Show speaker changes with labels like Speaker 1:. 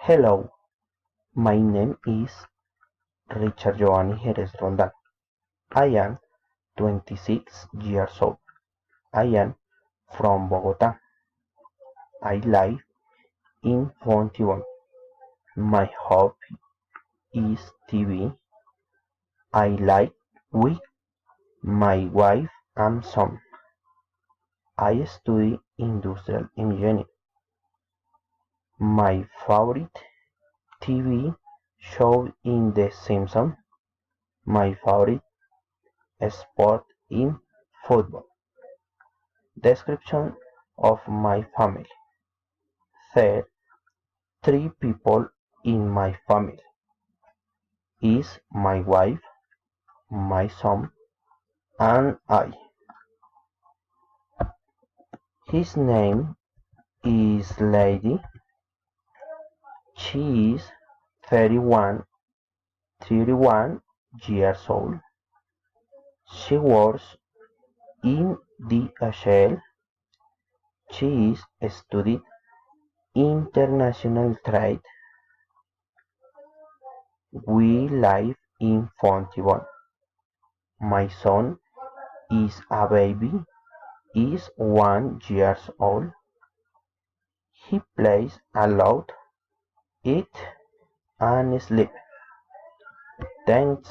Speaker 1: Hello, my name is Richard Giovanni Jerez Rondan. I am 26 years old. I am from Bogota. I live in Fontibon. My hobby is TV. I like with my wife and son. I study industrial engineering. My favorite TV show is The Simpsons. My favorite sport is football. Description of my family. There three people in my family is my wife, my son, and I. His name is Lady. She is 31 years old. She works in DHL. She is studied international trade. We live in Fontibon. My son is a baby, is 1 year old. He plays a lot, eat and sleep. Thanks.